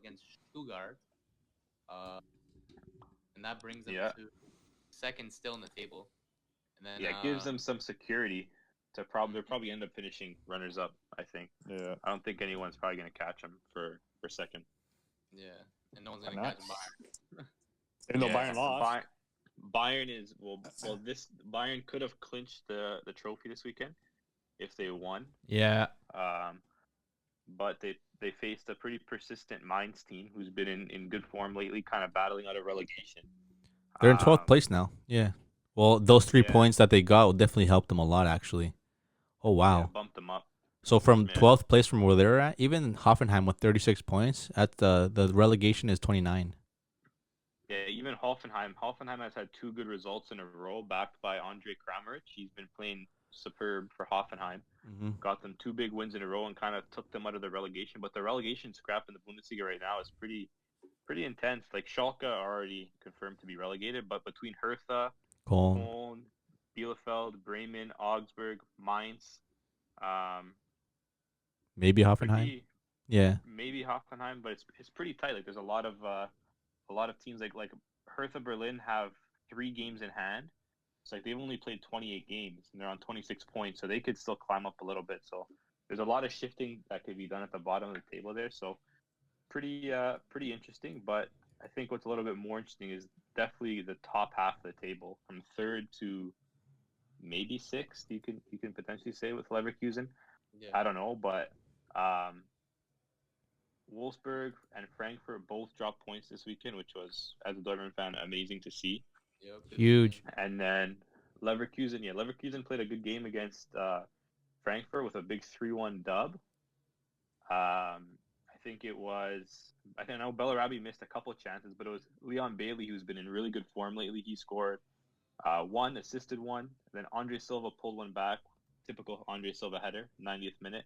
against Stuttgart, and that brings them Yeah. to second still in the table. And then Yeah, it gives them some security to they'll probably end up finishing runners up, I think. Yeah. I don't think anyone's probably going to catch them for second. yeah, and no one's Why gonna not? catch Bayern. Even though Yeah, Bayern lost. Bayern is this Bayern could have clinched the trophy this weekend if they won. Yeah. But they faced a pretty persistent Mainz team who's been in good form lately, kind of battling out of relegation. They're in 12th place now. Yeah. Well, those 3 Yeah. points that they got will definitely help them a lot, actually. Oh, wow. Yeah, bumped them up. So from Yeah. 12th place from where they're at, even Hoffenheim with 36 points, at the relegation is 29. Yeah, even Hoffenheim. Hoffenheim has had 2 good results in a row, backed by Andre Kramaric. He's been playing superb for Hoffenheim. Mm-hmm. Got them 2 big wins in a row and kind of took them out of the relegation. But the relegation scrap in the Bundesliga right now is pretty intense. Like Schalke are already confirmed to be relegated, but between Hertha, Cool. Köln, Bielefeld, Bremen, Augsburg, Mainz, Maybe Hoffenheim. Yeah. maybe Hoffenheim, but it's pretty tight. Like there's a lot of teams like Hertha Berlin have 3 games in hand. It's like they've only played 28 games and they're on 26 points, so they could still climb up a little bit. So there's a lot of shifting that could be done at the bottom of the table there. So pretty interesting. But I think what's a little bit more interesting is definitely the top half of the table, from 3rd to maybe 6th. You can potentially say with Leverkusen. Yeah. I don't know, but Wolfsburg and Frankfurt both dropped points this weekend, which was, as a Dortmund fan, amazing to see. Yep. Huge. And then Leverkusen played a good game against Frankfurt with a big 3-1 dub. I know Bellarabi missed a couple chances, but it was Leon Bailey who's been in really good form lately. He scored 1, assisted 1, and then Andre Silva pulled one back, typical Andre Silva header, 90th minute.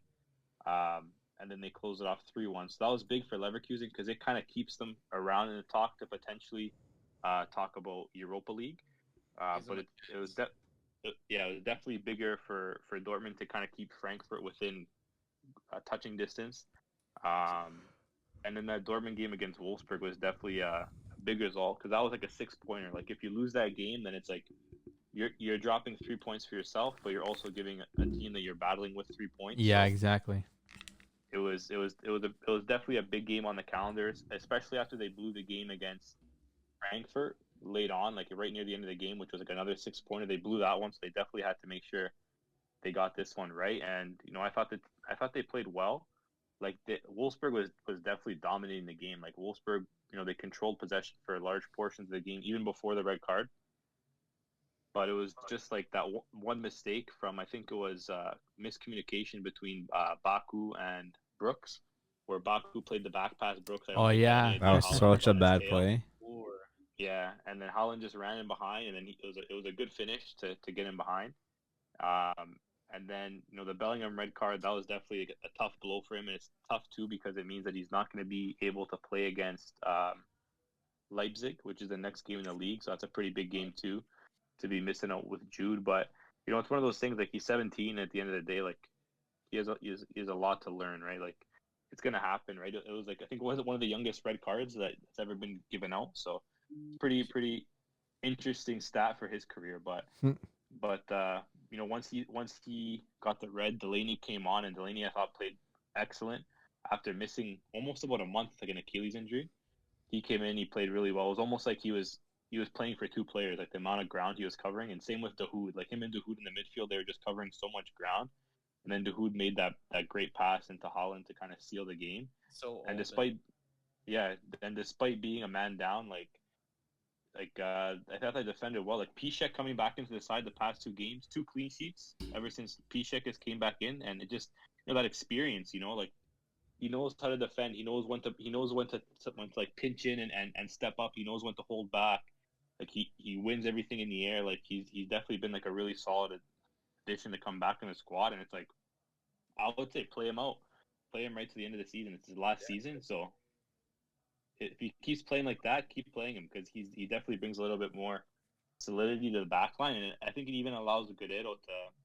And then they closed it off 3-1. So that was big for Leverkusen because it kind of keeps them around in the talk to potentially talk about Europa League. But it was definitely bigger for Dortmund to kind of keep Frankfurt within touching distance. And then that Dortmund game against Wolfsburg was definitely a big result because that was like a 6-pointer. Like if you lose that game, then it's like you're dropping 3 points for yourself, but you're also giving a team that you're battling with 3 points. Yeah, so exactly. it was definitely a big game on the calendars, especially after they blew the game against Frankfurt late on, like right near the end of the game, which was like another 6-pointer. They blew that one, so they definitely had to make sure they got this one right. And I thought they played well. Like Wolfsburg was definitely dominating the game. Like Wolfsburg, they controlled possession for large portions of the game, even before the red card. But it was just like that one mistake from, I think it was miscommunication between Baku and Brooks, where Baku played the back pass Brooks. Oh, yeah. That was such a bad play. Yeah, and then Haaland just ran in behind, and then it was a good finish to get him behind. And then the Bellingham red card, that was definitely a tough blow for him, and it's tough too because it means that he's not going to be able to play against Leipzig, which is the next game in the league. So that's a pretty big game too, to be missing out with Jude. But it's one of those things. Like he's 17. At the end of the day, like he has a lot to learn, right? Like it's gonna happen, right? It was like, I think it was one of the youngest red cards that's ever been given out. So pretty interesting stat for his career. But once he got the red, Delaney came on, and Delaney, I thought, played excellent after missing almost about a month, like an Achilles injury. He came in, he played really well. It was almost like he was playing for 2 players, like the amount of ground he was covering. And same with Dahoud, like him and Dahoud in the midfield, they were just covering so much ground. And then Dahoud made that great pass into Haaland to kind of seal the game. And despite being a man down, I thought they defended well. Like Piszczek coming back into the side the past 2 games, 2 clean sheets ever since Piszczek has came back in, and it just that experience, like he knows how to defend. He knows when to like pinch in and step up. He knows when to hold back. Like he wins everything in the air. Like he's definitely been like a really solid addition to come back in the squad. And it's like, I would say play him out, play him right to the end of the season. It's his last season, so if he keeps playing like that, keep playing him because he definitely brings a little bit more solidity to the back line, and I think it even allows Scudetto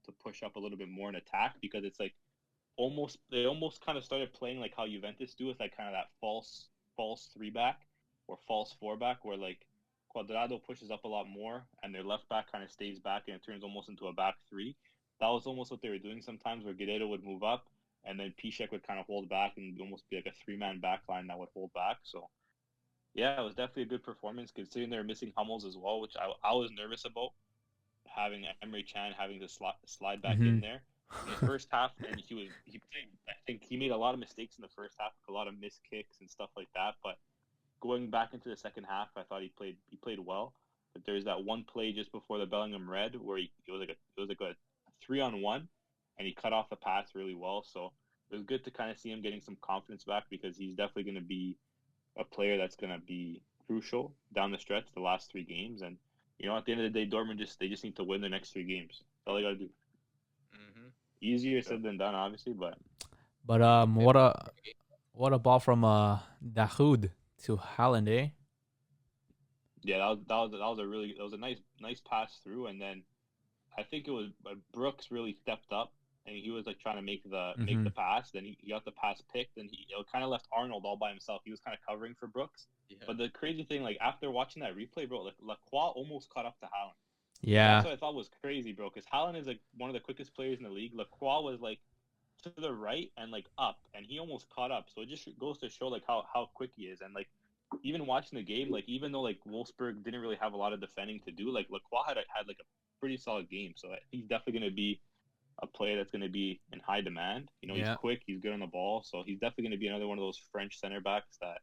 to push up a little bit more in attack because it's like they almost kind of started playing like how Juventus do with like kind of that false false 3-back or false 4-back, where like Cuadrado pushes up a lot more and their left back kind of stays back and it turns almost into a back three. That was almost what they were doing sometimes, where Guerrero would move up and then Piszczek would kind of hold back and almost be like a 3-man back line that would hold back. So yeah, it was definitely a good performance considering they were missing Hummels as well, which I was nervous about, having Emre Can having to slide back in there in the first half, and he played. I think he made a lot of mistakes in the first half, a lot of missed kicks and stuff like that. But going back into the second half, I thought he played well. But there's that one play just before the Bellingham red where it was like a 3-on-1, and he cut off the pass really well. So it was good to kind of see him getting some confidence back, because he's definitely going to be a player that's going to be crucial down the stretch, the last 3 games. And at the end of the day, Dortmund just need to win the next 3 games. That's all they got to do. Mm-hmm. Easier said than done, obviously, but what a ball from Dahoud to Haaland, eh? Yeah, that was a nice pass through, and then I think it was Brooks really stepped up, and he was like trying to make the pass. Then he got the pass picked, and he kind of left Arnold all by himself. He was kind of covering for Brooks. Yeah. But the crazy thing, like after watching that replay, bro, like Lacroix almost caught up to Haaland. Yeah. That's what I thought was crazy, bro, because Haaland is like one of the quickest players in the league. Lacroix was like to the right and like up, and he almost caught up. So it just goes to show like how quick he is. And like even watching the game, like even though like Wolfsburg didn't really have a lot of defending to do, like Lacroix had like a pretty solid game. So he's definitely going to be a player that's going to be in high demand. He's quick, he's good on the ball, so he's definitely going to be another one of those French center backs that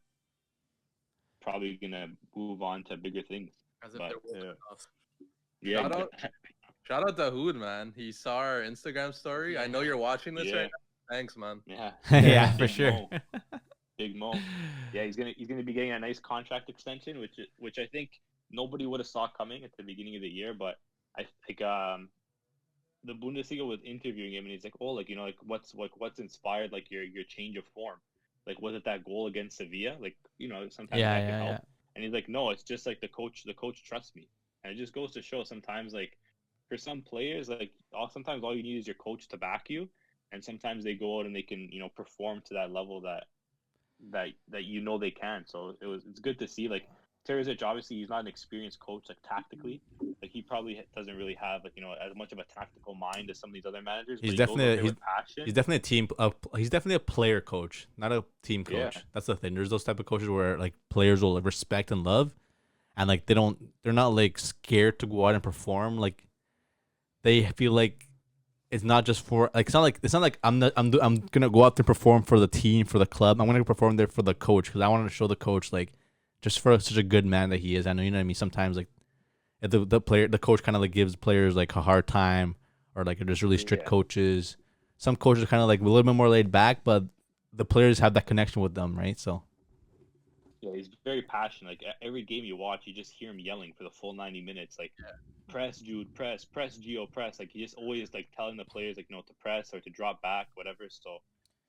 probably going to move on to bigger things. As if they're yeah. Shout out to Hood, man. He saw our Instagram story. I know you're watching this right now. Thanks, man. Yeah. Yeah, for Big sure. Mo. Big Mo. Yeah, he's gonna be getting a nice contract extension, which I think nobody would have saw coming at the beginning of the year. But I think the Bundesliga was interviewing him, and he's like, "Oh, like what's inspired like your change of form? Like was it that goal against Sevilla? Like sometimes that can help." And he's like, "No, it's just like the coach trusts me." And it just goes to show sometimes, like, for some players, like, sometimes all you need is your coach to back you, and sometimes they go out and they can, perform to that level that they can. So it's good to see. Like, Terzic, obviously, he's not an experienced coach, like, tactically. Like, he probably doesn't really have, like, as much of a tactical mind as some of these other managers. He's but he's definitely he's definitely a player coach, not a team coach. Yeah. That's the thing. There's those type of coaches where like players will respect and love, and like they're not like scared to go out and perform. Like they feel like it's not just for like it's not like I'm gonna go out there and perform for the team, for the club. I'm gonna perform there for the coach, because I want to show the coach like just for such a good man that he is. I know, you know what I mean. Sometimes like if the coach kind of like gives players like a hard time, or like they're just really strict coaches. Some coaches are kind of like a little bit more laid back, but the players have that connection with them, right? So. Yeah, he's very passionate. Like every game you watch, you just hear him yelling for the full 90 minutes. Like, press, Jude, press, Gio, press. Like he just always like telling the players like to press or to drop back, whatever. So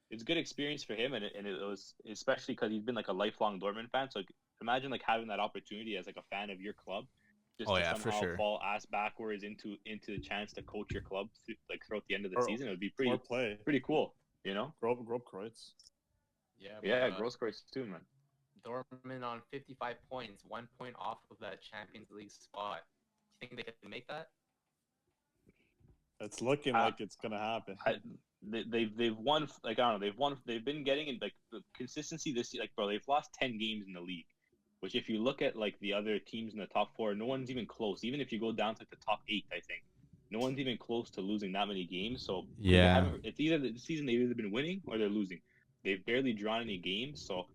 it's a good experience for him, and it was especially because he's been like a lifelong Dortmund fan. So imagine like having that opportunity as like a fan of your club, just to somehow fall ass backwards into the chance to coach your club like throughout the end of the season. It would be pretty cool, Grob Kreutz. Yeah, Grosskreutz too, man. Dortmund on 55 points, 1 point off of that Champions League spot. Do you think they can make that? It's looking like it's gonna happen. They've won, like, I don't know, they've been getting in like the consistency this year. Like, bro, they've lost 10 games in the league, which if you look at like the other teams in the top 4, no one's even close. Even if you go down to like the top 8, I think no one's even close to losing that many games. So it's either the season they've either been winning or they're losing. They've barely drawn any games, so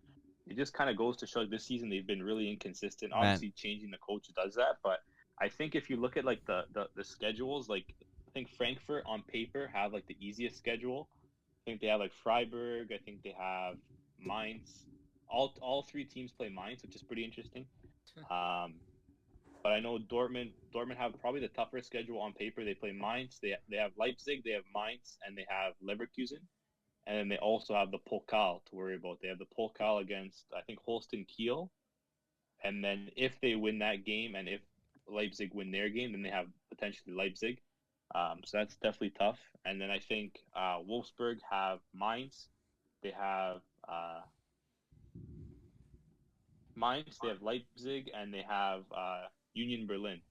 it just kind of goes to show this season they've been really inconsistent. Obviously, changing the coach does that, but I think if you look at like the schedules, like I think Frankfurt on paper have like the easiest schedule. I think they have like Freiburg. I think they have Mainz. All 3 teams play Mainz, which is pretty interesting. But I know Dortmund have probably the tougher schedule on paper. They play Mainz. They have Leipzig. They have Mainz, and they have Leverkusen. And then they also have the Pokal to worry about. They have the Pokal against, I think, Holstein Kiel. And then if they win that game and if Leipzig win their game, then they have potentially Leipzig. So that's definitely tough. And then I think Wolfsburg have Mainz. They have Mainz, they have Leipzig, and they have Union Berlin.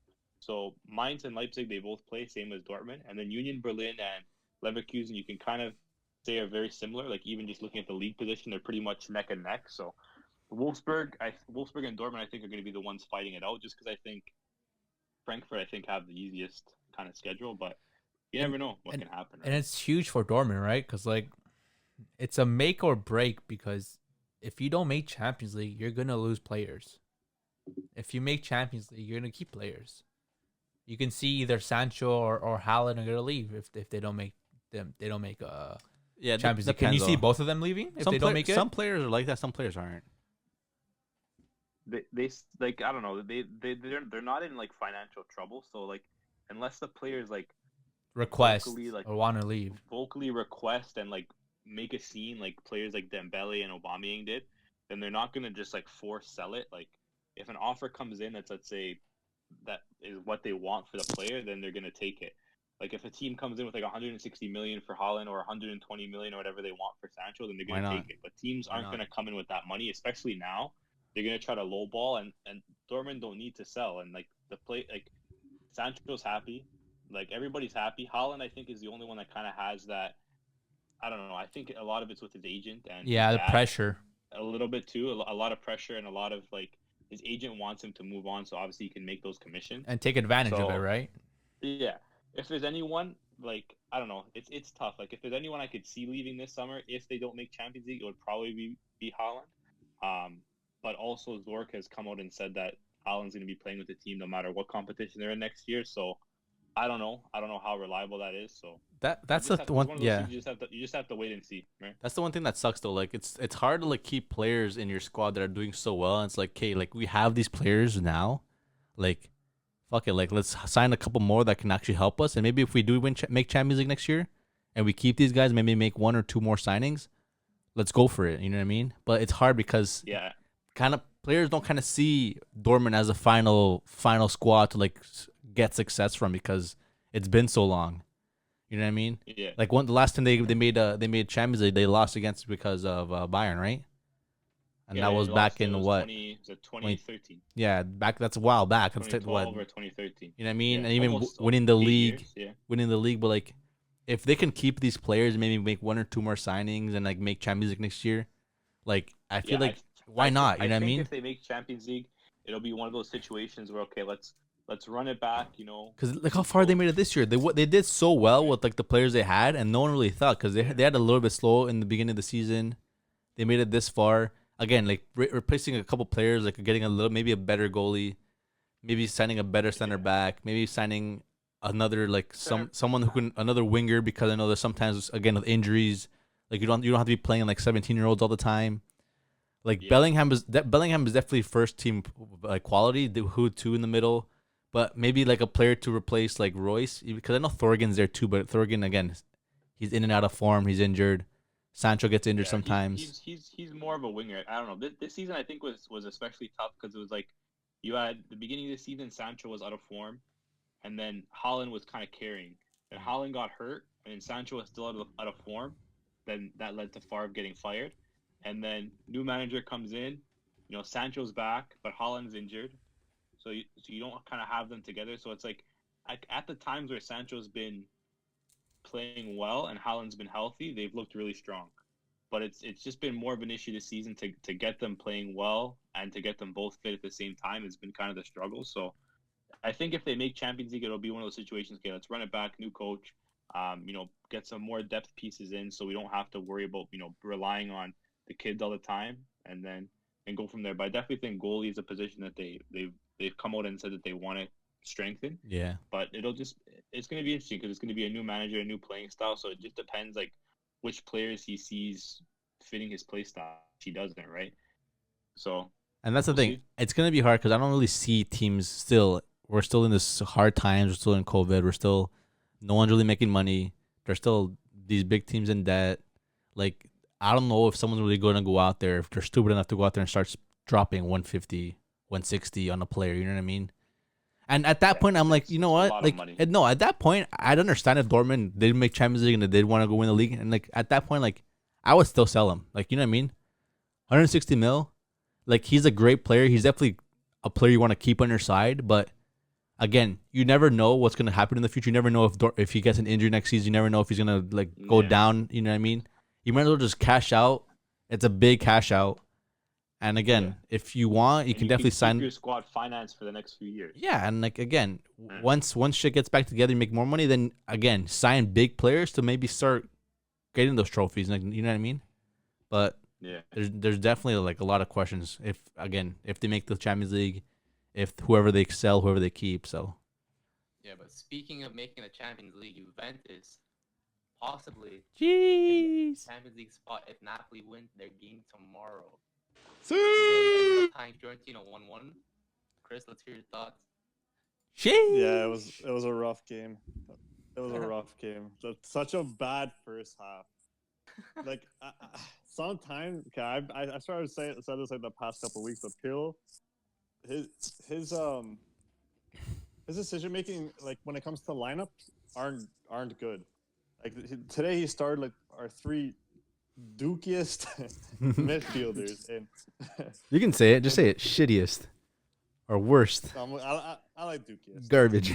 So Mainz and Leipzig, they both play same as Dortmund, and then Union Berlin and Leverkusen, you can kind of say are very similar. Like even just looking at the league position, they're pretty much neck and neck. So Wolfsburg and Dortmund, I think, are going to be the ones fighting it out, just because I think Frankfurt, I think, have the easiest kind of schedule, but you never know what can happen. Right? And it's huge for Dortmund, right? Because like, it's a make or break. Because if you don't make Champions League, you're gonna lose players. If you make Champions League, you're gonna keep players. You can see either Sancho or Haaland are gonna leave if they don't make Champions League. Can you see both of them leaving if they don't make it? Some players are like that. Some players aren't. They like, I don't know, they're not in like financial trouble, so like unless the players like request vocally, like, or want to leave, vocally request and like make a scene like players like Dembele and Aubameyang did, then they're not gonna just like force sell it. Like if an offer comes in that's, let's say, that is what they want for the player, then they're gonna take it. Like if a team comes in with like 160 million for Haaland or 120 million or whatever they want for Sancho, then they're gonna take it. But teams aren't gonna come in with that money, especially now. They're gonna try to lowball, and Dortmund don't need to sell. And like Sancho's happy, like everybody's happy. Haaland, I think, is the only one that kind of has that. I don't know. I think a lot of it's with his agent and the pressure. A little bit too, a lot of pressure, and a lot of like his agent wants him to move on, so obviously he can make those commissions and take advantage of it, right? Yeah. If there's anyone, like, I don't know, it's tough. Like if there's anyone I could see leaving this summer, if they don't make Champions League, it would probably be Haaland. But also Zorc has come out and said that Haaland's going to be playing with the team no matter what competition they're in next year. So I don't know how reliable that is. So that's the one. Yeah, you just have to wait and see, right? That's the one thing that sucks though. Like it's hard to like keep players in your squad that are doing so well. And it's like, okay, like we have these players now, like fuck it, like let's sign a couple more that can actually help us. And maybe if we do make Champions League next year, and we keep these guys, maybe make one or two more signings, let's go for it. You know what I mean? But it's hard because kind of players don't kind of see Dortmund as a final squad to like get success from because it's been so long. You know what I mean? Yeah. Like the last time they made Champions League, they lost against because of Bayern, right? And that was back in what? 2013. Yeah, that's a while back. 2012 or 2013. You know what I mean? Yeah, and even winning the league, but like if they can keep these players, maybe make one or two more signings and like make Champions League next year, like I feel like. Why not? You know what I mean? If they make Champions League, it'll be one of those situations where okay, let's run it back. You know, because look how far they made it this year. They did so well with like the players they had, and no one really thought because they had a little bit slow in the beginning of the season. They made it this far again, like replacing a couple players, like getting maybe a better goalie, maybe signing a better center back, maybe signing another like someone who can another winger because I know there's sometimes again with injuries, like you don't have to be playing like 17-year-olds all the time. Like Bellingham is definitely first team like quality. Who two in the middle, but maybe like a player to replace like Royce because I know Thorgan's there too. But Thorgan again, he's in and out of form. He's injured. Sancho gets injured sometimes. He's more of a winger. I don't know. This season I think was especially tough because it was like you had the beginning of the season Sancho was out of form, and then Haaland was kind of carrying. And Haaland got hurt, and Sancho was still out of form. Then that led to Favre getting fired. And then new manager comes in, you know, Sancho's back, but Haaland's injured. So you don't kind of have them together. So it's like at the times where Sancho's been playing well and Haaland's been healthy, they've looked really strong. But it's just been more of an issue this season to get them playing well and to get them both fit at the same time. It's been kind of the struggle. So I think if they make Champions League, it'll be one of those situations, okay, let's run it back, new coach, you know, get some more depth pieces in so we don't have to worry about, you know, relying on the kids all the time and go from there. But I definitely think goalie is a position that they've come out and said that they want to strengthen. Yeah. But it's going to be interesting because it's going to be a new manager, a new playing style. So it just depends like which players he sees fitting his play style. He doesn't, right? So. And that's the thing. It's going to be hard because I don't really see teams still. We're still in this hard times. We're still in COVID. No one's really making money. There's still these big teams in debt. Like, I don't know if someone's really going to go out there, if they're stupid enough to go out there and start dropping 150, 160 on a player. You know what I mean? And at that point, I'm like, you know what? Like, no, at that point, I'd understand if Dortmund didn't make Champions League and they did want to go win the league. And like at that point, like I would still sell him. Like, you know what I mean? 160 mil. like he's a great player. He's definitely a player you want to keep on your side. But again, you never know what's gonna happen in the future. You never know if he gets an injury next season. You never know if he's gonna like go down. You know what I mean? You might as well just cash out. It's a big cash out. And again, if you want, you can definitely sign your squad finance for the next few years. Yeah, and like again, once shit gets back together, you make more money. Then again, sign big players to maybe start getting those trophies. Like, you know what I mean? But there's definitely like a lot of questions. If they make the Champions League, if whoever they sell, whoever they keep. So yeah, but speaking of making the Champions League, Juventus possibly Champions League spot if Napoli win their game tomorrow. Tying Florentino 1-1. Chris, let's hear your thoughts. Yeah, it was a rough game. It was a rough game. Such a bad first half. Like sometimes, okay, I started to say this like the past couple of weeks, but Pirlo, his decision making, like when it comes to lineups, aren't good. Like today, he started like our three dookiest midfielders, and you can say it. Just say it. Shittiest or worst. I like dookiest. Garbage.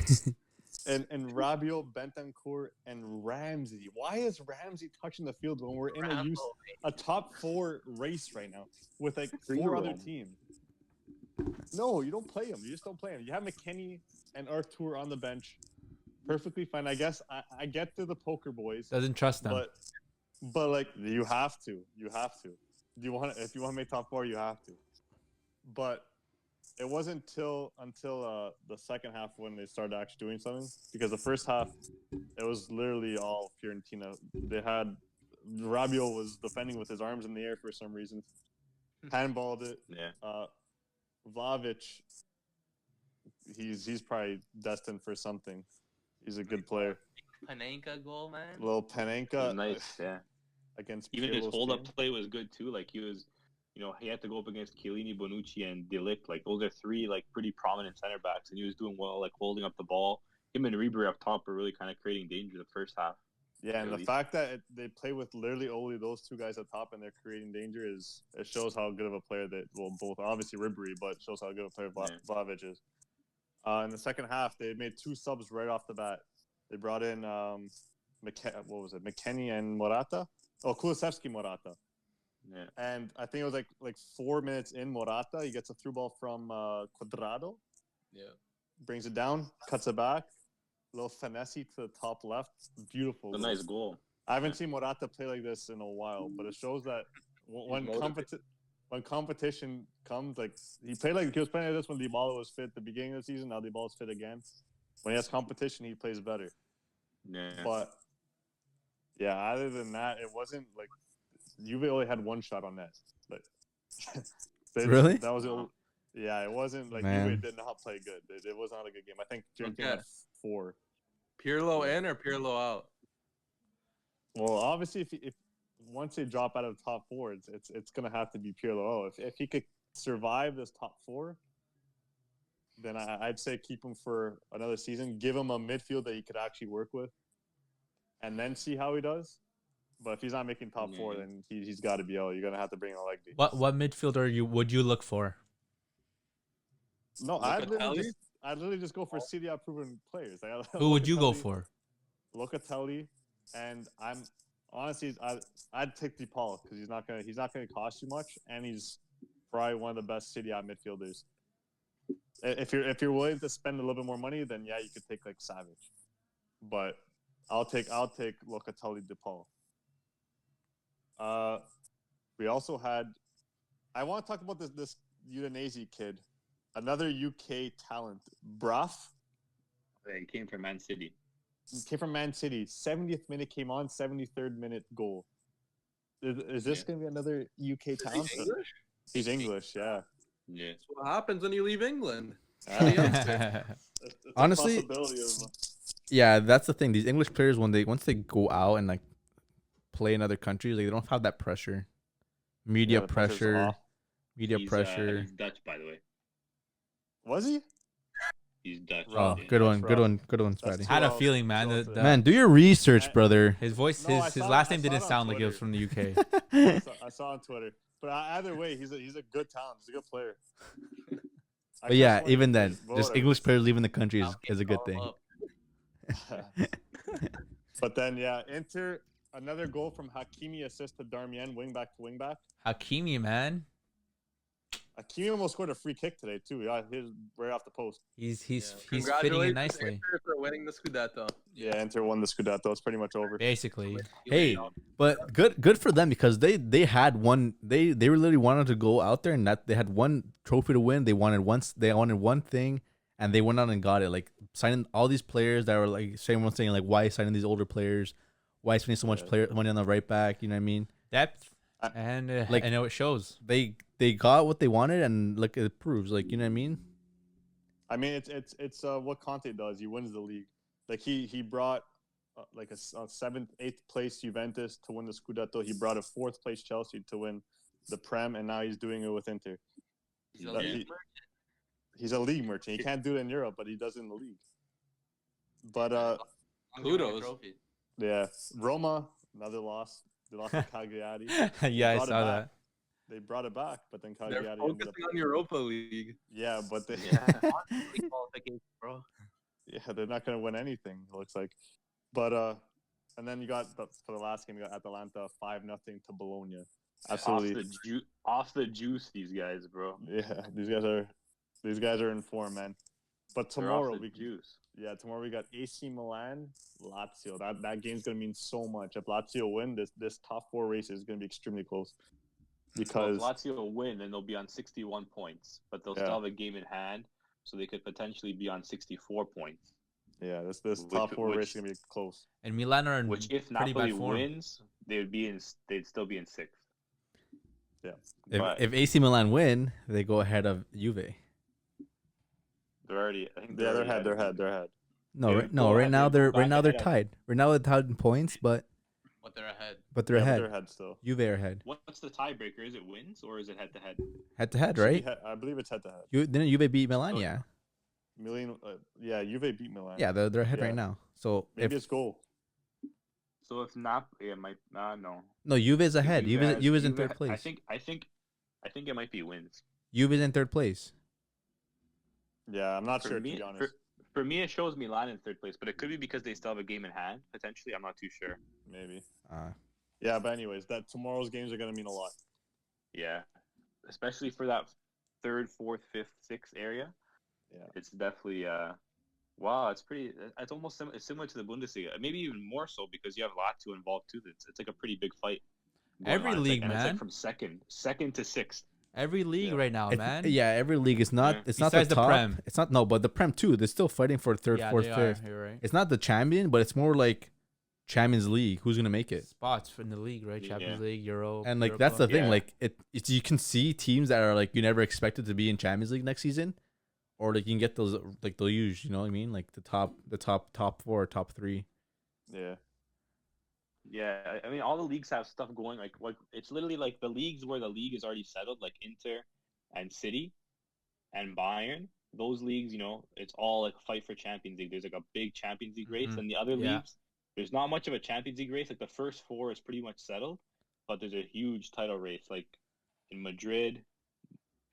and Rabiot, Bentancur, and Ramsey. Why is Ramsey touching the field when we're in a top 4 race right now with like 4 other teams? No, you don't play him. You just don't play him. You have McKennie and Arthur on the bench. Perfectly fine. I guess I get to the poker boys. Doesn't trust them. But like you have to. If you want to make top 4, you have to. But it wasn't until the second half when they started actually doing something. Because the first half, it was literally all Fiorentina. They had Rabiot was defending with his arms in the air for some reason. Handballed it. Yeah. Vlahovic, he's probably destined for something. He's a good player. Panenka goal, man. Little Panenka. Nice, yeah. Against even his Pirlo's hold-up team. play was good too. Like he was, he had to go up against Chiellini, Bonucci, and De Ligt. Like those are 3 like pretty prominent center backs, and he was doing well, like holding up the ball. Him and Ribery up top were really kind of creating danger the first half. Yeah, and the fact that they play with literally only those 2 guys up top and they're creating danger it shows how good of a player both obviously Ribery, but it shows how good a player Vlahovic is. In the second half, they made 2 subs right off the bat. They brought in McKennie and Morata. Oh, Kulusevski Morata. Yeah. And I think it was like 4 minutes in, Morata, he gets a through ball from Cuadrado. Yeah. Brings it down, cuts it back. Little finesse to the top left. Beautiful. A nice goal. I haven't seen Morata play like this in a while, but it shows that when competition comes, like he played like he was playing like this when Dybala was fit at the beginning of the season. Now Dybala's fit again. When he has competition, he plays better. Yeah. But yeah, other than that, it wasn't like Juve only had 1 shot on net. Like really? That was it. Yeah, it wasn't like Juve did not play good. It was not a good game. I think Fiorentina had 4. Pirlo in or Pirlo out? Well, obviously, if once they drop out of the top 4, it's gonna have to be Pirlo. If he could survive this top 4, then I'd say keep him for another season. Give him a midfield that he could actually work with, and then see how he does. But if he's not making top 4, then he's got to be out. You're gonna have to bring Allegri. What midfielder would you look for? No, I'd literally just go for Serie A proven players. Who would you go for? Locatelli, and I'm honestly I'd take DePaul because he's not gonna cost you much, and he's probably one of the best Serie A midfielders. If you're willing to spend a little bit more money, then yeah, you could take like Savage, but I'll take Locatelli, DePaul. We also had. I want to talk about this Udinese kid. Another UK talent, Braff. He came from Man City. He came from Man City. 70th minute came on, 73rd minute goal. Is this going to be another UK talent? He's English, yeah. Yeah. That's what happens when you leave England. Honestly, yeah, that's the thing. These English players, once they go out and like play in other countries, like they don't have that pressure, media pressure. He's Dutch, by the way. Was he? He's Dutch. Oh, good one, Spatty. I had a feeling, man. Man, do your research, brother. His voice, his last name didn't sound like it was from the UK. I saw on Twitter. But either way, he's a good talent. He's a good player. But yeah, even then, just English players leaving the country is a good thing. But then, yeah, Inter, another goal from Hakimi, assist to Darmian, wing back to wing back. Hakimi, man. Hakimi almost scored a free kick today too. Yeah, he's right off the post. He's fitting in nicely. Inter for winning the Scudetto. Yeah, Inter won the Scudetto. It's pretty much over. Basically. Hey, but good for them because they had one. They really wanted to go out there and that they had one trophy to win. They wanted one thing, and they went out and got it. Like signing all these players that were like someone saying like why signing these older players, why spending so much money on the right back. You know what I mean? Depth. And I know it shows. They got what they wanted, and look, it proves. Like, you know what I mean? I mean, it's what Conte does. He wins the league. Like he brought like a 7th, 8th place Juventus to win the Scudetto. He brought a 4th place Chelsea to win the Prem, and now he's doing it with Inter. He's a league merchant. He can't do it in Europe, but he does it in the league. But kudos. Yeah, Roma, another loss. They lost to Cagliari. Yeah, I saw that. They brought it back, but then They're Cagliari focusing on Europa League. Yeah, but they bro. yeah, they're not going to win anything. It looks like, but and then you got for the last game, you got Atalanta 5-0 to Bologna. Absolutely off the juice, these guys, bro. Yeah, these guys are in form, man. But tomorrow tomorrow we got AC Milan, Lazio. That game's gonna mean so much. If Lazio win, this top 4 race is gonna be extremely close. Because if Lazio will win, then they'll be on 61 points, but they'll still have a game in hand, so they could potentially be on 64 points. Yeah, this top 4 race is gonna be close. And Milan are in if pretty Napoli bad form. wins, they'd still be in 6th. Yeah. If AC Milan win, they go ahead of Juve. They're already. I think They're ahead. No, right now they're tied. Right now they're tied in points, but they're ahead. They're ahead. They're ahead still. Juve are ahead. What's the tiebreaker? Is it wins or is it head to head? Head to head, right? I believe it's head to head. Didn't Juve beat Milan? Yeah. Juve beat Milan. Yeah, they're ahead right now. So maybe it's goal. So if Napoli, it might no. No, Juve is ahead. Juve is in 3rd place. I think it might be wins. Juve is in 3rd place. Yeah, I'm not sure to be honest. For me, it shows Milan in 3rd place, but it could be because they still have a game in hand. Potentially, I'm not too sure. Maybe. Yeah, but anyways, tomorrow's games are gonna mean a lot. Yeah, especially for that 3rd, 4th, 5th, 6th area. Yeah, it's definitely wow. It's pretty. It's almost similar to the Bundesliga. Maybe even more so because you have Lazio involved too. It's like a pretty big fight. Every league, man. It's like from second to 6th. Every league right now, man. Yeah, every league is not. It's not the top. Prem. It's not but the Prem too. They're still fighting for 3rd, 4th, 5th. You're right. It's not the champion, but it's more like Champions League. Who's gonna make it? Spots in the league, right? Champions League, Euro. And like that's the thing. Like it's you can see teams that are like you never expected to be in Champions League next season, or like you can get those like they'll use. You know what I mean? Like the top 4, top 3. Yeah. Yeah, I mean, all the leagues have stuff going. Like it's literally like the leagues where the league is already settled, like Inter and City and Bayern. Those leagues, it's all like fight for Champions League. There's like a big Champions League race, and the other leagues, there's not much of a Champions League race. Like the first 4 is pretty much settled, but there's a huge title race, like in Madrid,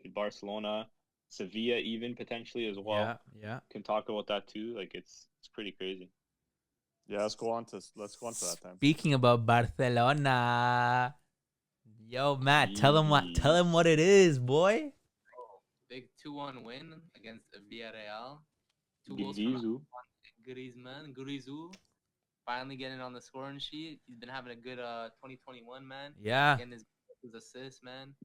in Barcelona, Sevilla, even potentially as well. Yeah. Can talk about that too. Like it's pretty crazy. Yeah, let's go on to that time. Speaking about Barcelona, yo, Matt, tell him what it is, boy. Big 2-1 win against Villarreal. 2 goals from Griezmann. Finally getting on the scoring sheet. He's been having a good 2021, man. Yeah. Getting his assists, man.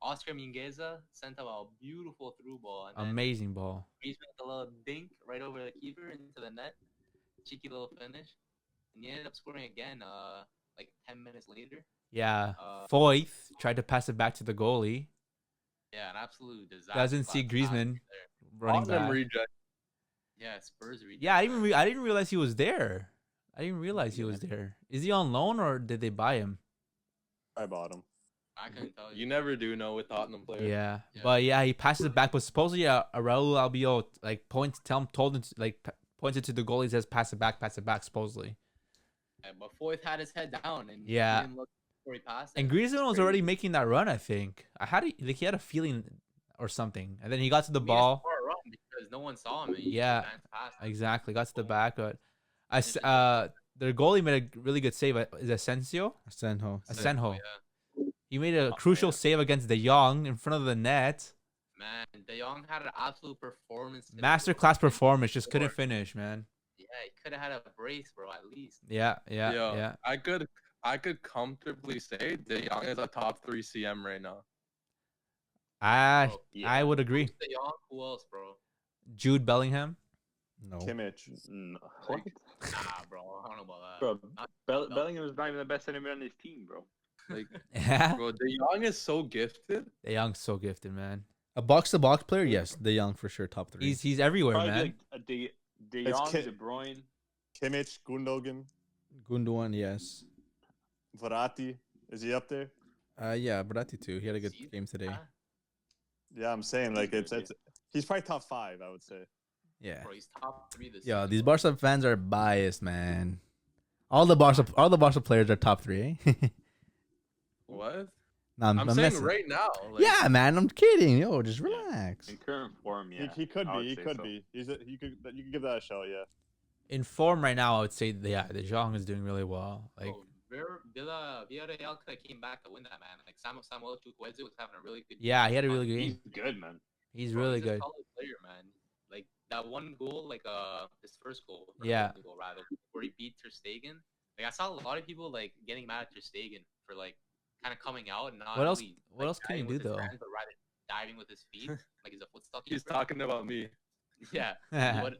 Oscar Mingueza sent up a beautiful through ball. And amazing ball. Griezmann with a little dink right over the keeper into the net. Cheeky little finish. And he ended up scoring again like 10 minutes later. Yeah. Foyth tried to pass it back to the goalie. Yeah, an absolute disaster. Doesn't see Griezmann running back. Reject. Yeah, Spurs reject. Yeah, I didn't realize he was there. I didn't realize he was there. Is he on loan or did they buy him? I bought him. I couldn't tell you. You never do know with Tottenham players. Yeah. But yeah, he passes it back. But supposedly, Raul Albiol like pointed to the goalie, says pass it back, supposedly. Yeah, but Foyth had his head down and yeah. he didn't look before he passed And it. Griezmann was already making that run. I think he had a feeling or something, and then he got to the He made a ball. smart run because no one saw him. And he Yeah, advanced past him. exactly. Got to the back, but Finished it. their goalie made a really good save. Is it Asensio? Senho. Asenjo. Yeah. He made a crucial yeah. save against De Jong in front of the net. Man, De Jong had an absolute performance. today, Masterclass bro. performance, just couldn't Scored. finish, man. Yeah, he could have had a brace, bro, at least. Yeah, Yo, yeah. I could comfortably say De Jong is a top 3 CM right now. Bro, I would agree. De Jong, who else, bro? Jude Bellingham. No. Kimmich. No. What? Nah, bro, I don't know about that. Bro, Not- Bellingham is not even the best center mid on his team, bro. Like, Yeah. bro, De Jong is so gifted. De Jong's so gifted, man. A box-to-box player, yes. De Jong for sure, top 3. He's everywhere, Probably man. like a De It's Jong, Ki- De Bruyne. Kimmich, Gundogan, Gundogan, yes. Verratti. Is he up there? Yeah, Bratti too. He had a good See? game today. Yeah, I'm saying like it's he's probably top 5, I would say. Yeah. Bro, he's top 3 this Yeah, season, these bro. Barca fans are biased, man. All the Barca players are top 3, eh? What? Nah, I'm saying messing. right now. Like, Yeah, man, I'm kidding. Yo, just relax. In current form, yeah. He could I would be. He say could so. be. You could give that a shot. Yeah. In form right now, I would say, De Jong is doing really well. Like, Villarreal could have came back to win that, man. Like Samuel Chukwueze was having a really good. yeah, he had a really good He's game. good, man. He's Bro, really he's a good. solid player, man. Like that one goal, like his first goal. or Yeah. second goal, rather, where he beat Ter Stegen. Like I saw a lot of people like getting mad at Ter Stegen for like kind of coming out and not. What else? Really, What like, else can you diving do with his though? hands, but rather diving with his feet, like he's a foot stocking. he's talking about me. Yeah. But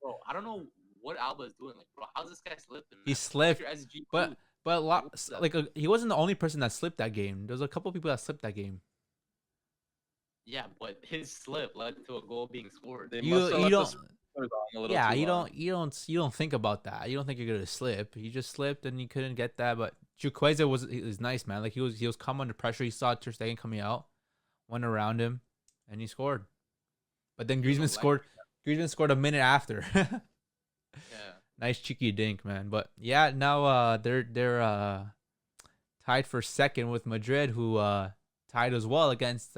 bro, I don't know what Alba's doing. Like, bro, how's this guy slipping? He man? slipped, What's your SG but move? but What's that? like he wasn't the only person that slipped that game. There was a couple people that slipped that game. Yeah, but his slip led to a goal being scored. They You must have you let the don't. sprinklers on a little Yeah, too you long. don't think about that. You don't think you're gonna slip. He just slipped and he couldn't get that. But Chukwueze was nice, man. Like he was calm under pressure. He saw Ter Stegen coming out, went around him, and he scored. But then He was Griezmann scored. Griezmann scored a minute after. Yeah. Nice cheeky dink, man. But yeah, now they're tied for second with Madrid, who tied as well against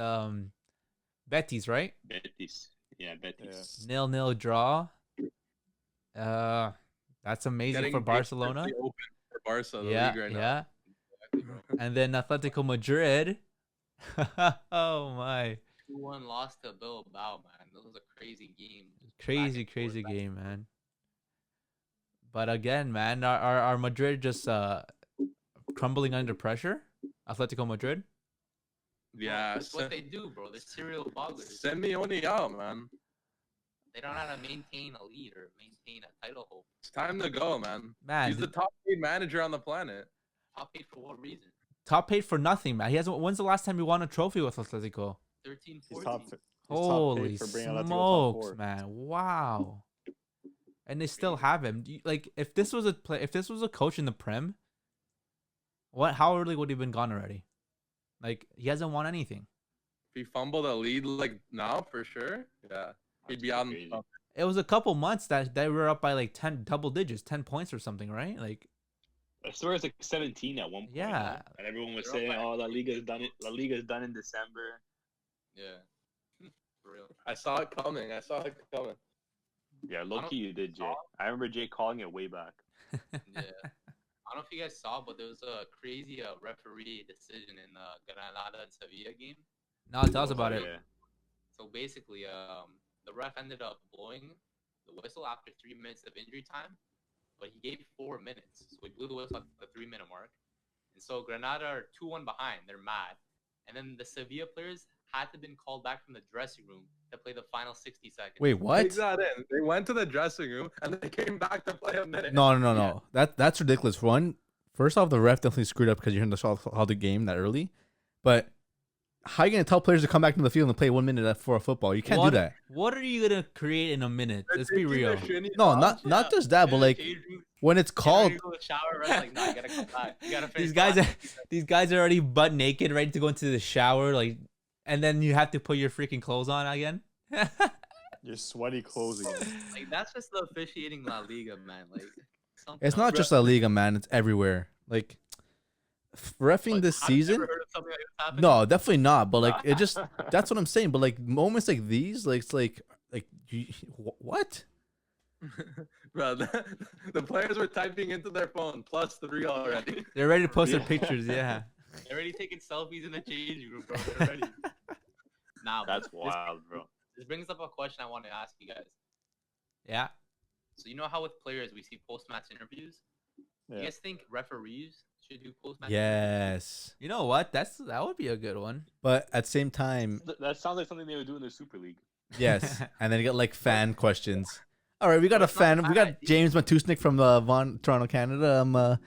Betis, right? Betis. Yeah, Betis. 0-0 draw. That's amazing Getting for big Barcelona. pretty open for Barca, the Yeah, league right now. yeah. Exactly, bro. And then Atletico Madrid. Oh my. 2-1 loss to Bilbao, man. That was a crazy game. Crazy, Back and forth, crazy back game, man. But again, man, are Madrid just crumbling under pressure? Atletico Madrid? Yeah, That's what they do, bro. They're serial bogglers. Simeone out, man. They don't know how to maintain a lead or maintain a title hope. It's time to go, man. Man, He's the top paid manager on the planet. Top paid for what reason? top paid for nothing, man. He hasn't. When's the last time he won a trophy with Atletico? 13, He's 14. top. He's top Holy paid for bringing Atletico top smokes, 4. man! Wow. And they still have him. Like, if this was a coach in the Prem, how early would he have been gone already? Like, he hasn't won anything. If he fumbled a lead like now, for sure, yeah, he'd be out. Crazy. It was a couple months that they were up by like 10 double digits, 10 points or something, right? Like, I swear it's like 17 at one point. Yeah. no? And everyone was They're up saying, by- "Oh, La Liga's done it. La Liga's done in December." Yeah. For real. I saw it coming. Yeah, low key you did, Jay. I remember Jay calling it way back. Yeah. I don't know if you guys saw, but there was a crazy referee decision in the Granada and Sevilla game. no, tell us about it. Yeah. So basically, the ref ended up blowing the whistle after 3 minutes of injury time, but he gave 4 minutes. So he blew the whistle at the 3-minute mark. And so Granada are 2-1 behind. They're mad. And then the Sevilla players had to been called back from the dressing room to play the final 60 seconds. Wait, what? Take that in. They went to the dressing room and they came back to play a minute. No. That's ridiculous. First off, the ref definitely screwed up because you heard the game that early. But how are you gonna tell players to come back to the field and play 1 minute for a football? You can't do that. What are you gonna create in a minute? They're Let's be taking real. their shinny No, off. not just that, but Yeah, like change room, when it's get called. ready to go to the shower, ref's like, nah, you gotta come back. You gotta finish These guys are already butt naked, ready to go into the shower, like, and then you have to put your freaking clothes on again. Your sweaty clothes again. Like, that's just the officiating La Liga, man. Like, It's not just La Liga, man. It's everywhere. Like Refing But this have you season. ever heard of something like this happening? No, definitely not. But like, it just that's what I'm saying. But like moments like these, like it's like what? Bro, the players were typing into their phone +3 already. They're ready to post their Yeah. pictures. Yeah. They're already taking selfies in the changing room, bro. They're ready. Now, That's wild, bro. This brings up a question I want to ask you guys. Yeah. So you know how with players we see post-match interviews? Yeah. You guys think referees should do post-match? Yes. You know what? That would be a good one. But at the same time, That sounds like something they would do in the Super League. yes. And then you got like fan questions. All right, we got a It's not fan. a We bad got idea. James Matusnik from Toronto, Canada.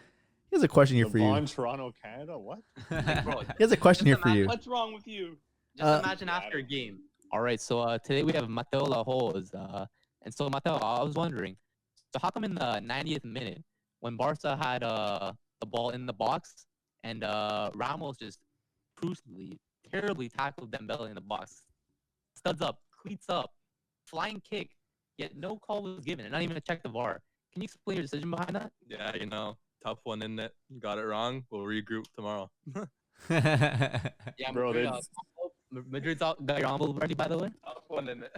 He has a question here for you. LeBron, Toronto, Canada. What? Bro, He has a question here Just for you. What's wrong with you? just imagine after a game. All right, so today we have Mateo Lahoz. And so, Mateo, I was wondering, so how come in the 90th minute, when Barca had the ball in the box, and Ramos just terribly tackled Dembele in the box, studs up, cleats up, flying kick, yet no call was given, and not even to check the VAR. Can you explain your decision behind that? Yeah, tough one, isn't it? You got it wrong. We'll regroup tomorrow. Yeah, Bro, Madrid's got your envelope ready, by the way. Tough one, isn't it?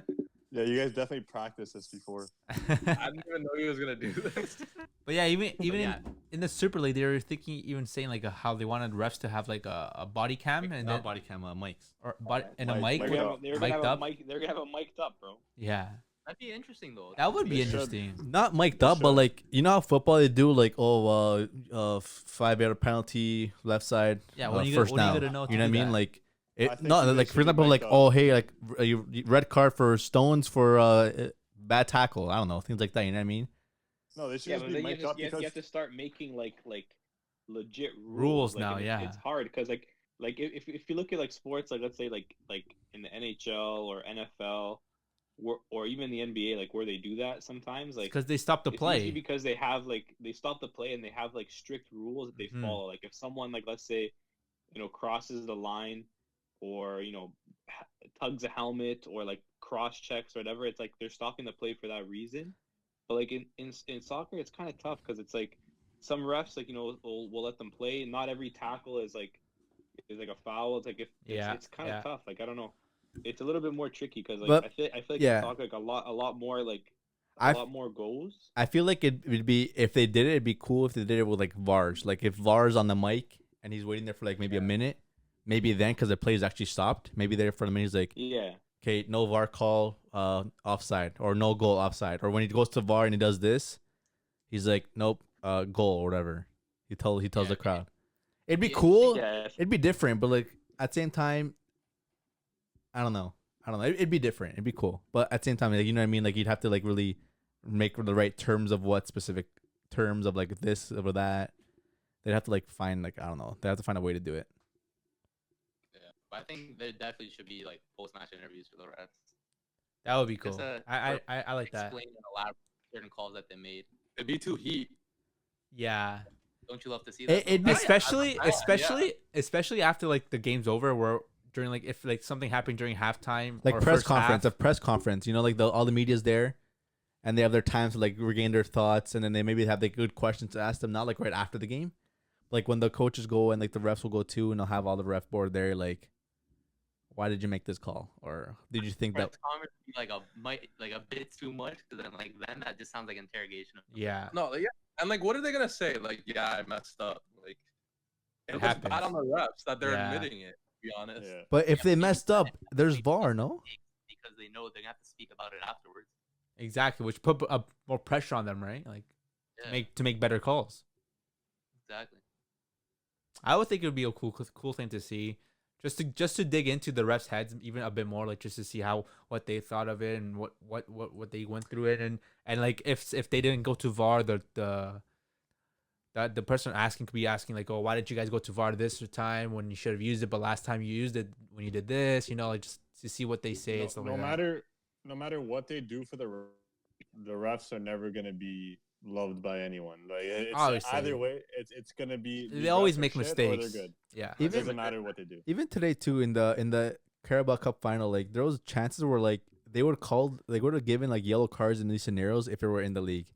Yeah, you guys definitely practiced this before. I didn't even know he was gonna do this. But yeah, even yeah. in the Super League, they were thinking, even saying like how they wanted refs to have like a body cam and then body cam mics. or body and a Mic. mic. They're gonna Mic'd have up? a mic. They're gonna have a mic'd up, bro. Yeah, That'd be interesting, though. that would be They should. interesting. Not mic'd They up, but should. like you know how football they do like 5-yard penalty left side. Yeah, when you first when you down. gotta know to You know what I do mean? that. Like I it. think No, they like should for do example, like mic'd up. oh hey, like red card for Stones for bad tackle. I don't know, things like that. You know what I mean? No, they should Yeah, just but be then mic'd up because you have to start making like legit Rules Like, now, and yeah. it's hard because like if you look at like sports, like let's say like in the NHL or NFL or even the NBA, like where they do that sometimes, like Because they stopped the it's usually play. because they have they stop the play and they have like strict rules that they Mhm. follow. Like if someone like let's say crosses the line or tugs a helmet or like cross checks or whatever, it's like they're stopping the play for that reason. But like in soccer, it's kind of tough because it's like some refs like will let them play. Not every tackle is like a foul. It's like it's kind of tough. Like I don't know. It's a little bit more tricky because like But, I feel like yeah. in soccer like a lot more like I lot more goals. I feel like it would be if they did it, it'd be cool if they did it with like VARs. Like if VAR's on the mic and he's waiting there for like maybe a minute, maybe then because the play's actually stopped, maybe there for a minute he's like, Yeah. okay, no VAR call, offside or no goal offside. Or when he goes to VAR and he does this, he's like, nope, goal or whatever. He tells the crowd. It'd be Yeah, cool. Yeah. It'd be different, but like at the same time, I don't know. It'd be different. It'd be cool, but at the same time, like, you know what I mean. Like you'd have to like really make the right terms of what specific terms of like this or that. They'd have to like find like I don't know. They have to find a way to do it. Yeah, but I think there definitely should be like post-match interviews for the refs. That would be cool. Just, I like that. Explain and elaborate certain calls that they made. It'd be too heat. Yeah. Don't you love to see that? It'd though? be especially after like the game's over, where during like if like something happened during halftime, Like or press first conference, half. a press conference. You know, like all the media's there, and they have their time to like regain their thoughts, and then they maybe have like good questions to ask them. Not like right after the game, like when the coaches go and like the refs will go too, and they'll have all the ref board there. Like, why did you make this call, or did you think Press that? conference would be like a bit too much, because then that just sounds like interrogation. Yeah. No, yeah, and like, what are they gonna say? Like, yeah, I messed up. Like, It it looks bad happens. on the refs that they're Yeah. admitting it. To be honest. Yeah. But if Yeah, they but messed up, there's VAR, no? Because they know they're gonna have to speak about it afterwards. Exactly, which put more pressure on them, right? Like Yeah, to make better calls. exactly. I would think it would be a cool thing to see, just to dig into the refs' heads even a bit more, like just to see what they thought of it and what they went through it, and like if they didn't go to VAR, the person asking could be asking like, oh, why did you guys go to VAR this time when you should have used it, but last time you used it when you did this, like just to see what they say and stuff like that. No matter what they do for the refs are never gonna be loved by anyone. Like it's Obviously. either way, it's gonna be They these always refs are make shit or mistakes. they're good. Yeah. It Even doesn't matter what they do. even today too in the Carabao Cup final, like there was chances where like they would have given like yellow cards in these scenarios if it were in the league.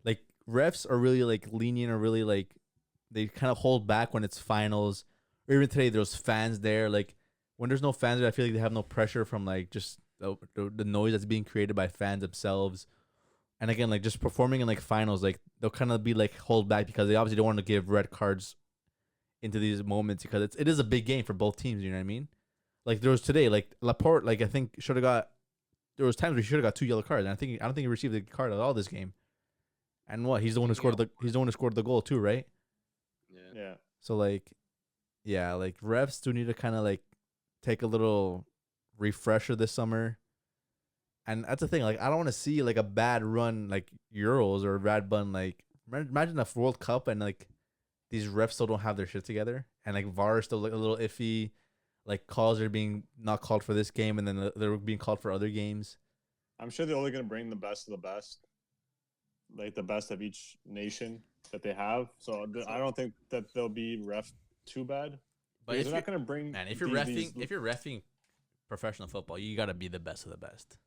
Like refs are really like lenient or really like they kind of hold back when it's finals. Or even today, there's fans there. Like when there's no fans there, I feel like they have no pressure from like just the noise that's being created by fans themselves. And again, like just performing in like finals, like they'll kind of be like hold back because they obviously don't want to give red cards into these moments because it is a big game for both teams. You know what I mean? Like there was today, like Laporte, like I think should have got. There was times where he should have got 2 yellow cards. And I don't think he received a card at all this game. And what? He's the one who scored the goal too, right? Yeah. So like, yeah, like refs do need to kind of like take a little refresher this summer. And that's the thing. Like, I don't want to see like a bad run like Euros or a bad run like. Imagine a World Cup and like these refs still don't have their shit together, and like VAR is still like a little iffy. Like calls are being not called for this game, and then they're being called for other games. I'm sure they're only going to bring the best of the best, like the best of each nation that they have. So I don't think that they'll be ref too bad. But they're not going to bring. Man, if you're reffing professional football, you got to be the best of the best.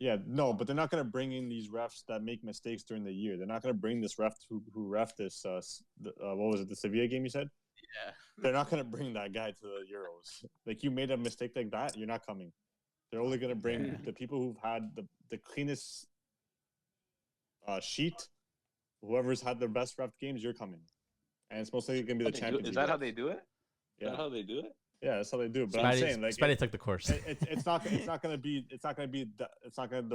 Yeah, no, but they're not going to bring in these refs that make mistakes during the year. They're not going to bring this ref who ref this. What was it? The Sevilla game you said? Yeah. They're not going to bring that guy to the Euros. Like, you made a mistake like that, you're not coming. They're only going to bring the people who've had the cleanest sheet. Whoever's had their best ref games, you're coming. And it's mostly going to be the Champions League. Is that how they do it? Yeah. Is that how they do it? Yeah, that's how they do it. But Spidey, I'm saying, like, Spidey took the course. It's not going to be. The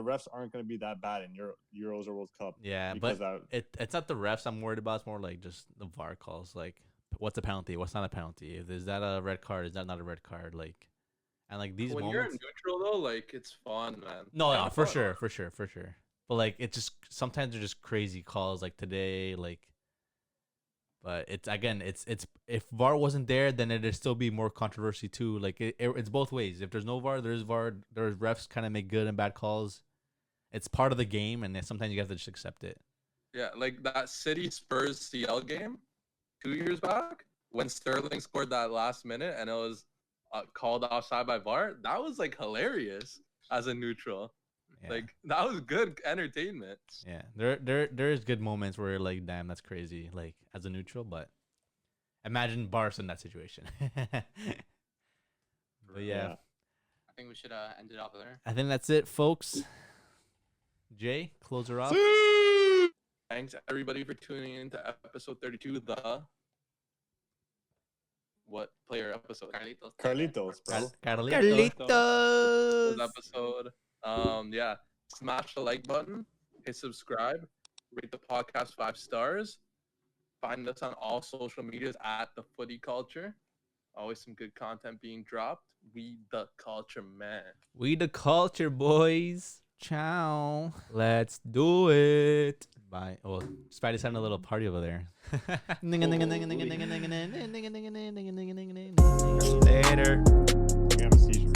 refs aren't going to be that bad in Euros or World Cup. Yeah, but it's not the refs I'm worried about. It's more like just the VAR calls. Like, what's a penalty? What's not a penalty? Is that a red card? Is that not a red card? Like, and like these when moments. You're neutral though, like it's fun, man. No, for sure. But like, it's just sometimes they're just crazy calls. Like today, like. But it's if VAR wasn't there, then it'd still be more controversy too. Like it's both ways. If there's no VAR, there's VAR. There's refs kind of make good and bad calls. It's part of the game, and sometimes you have to just accept it. Yeah, like that City Spurs CL game 2 years back when Sterling scored that last minute and it was called offside by VAR. That was like hilarious as a neutral. Yeah. Like that was good entertainment. Yeah, there is good moments where you're like, damn, that's crazy. Like as a neutral, but imagine Barca in that situation. But yeah, I think we should end it off there. I think that's it, folks. Jay, close her off. Thanks everybody for tuning in to episode 32. What player episode? Carlitos, bro. Carlitos. Episode. Yeah, smash the like button, hit subscribe, rate the podcast 5 stars. Find us on all social medias at the Footy Culture. Always some good content being dropped. We the culture, man. We the culture, boys. Ciao. Let's do it. Bye. Oh, Spidey's having a little party over there. Later. I have a seizure.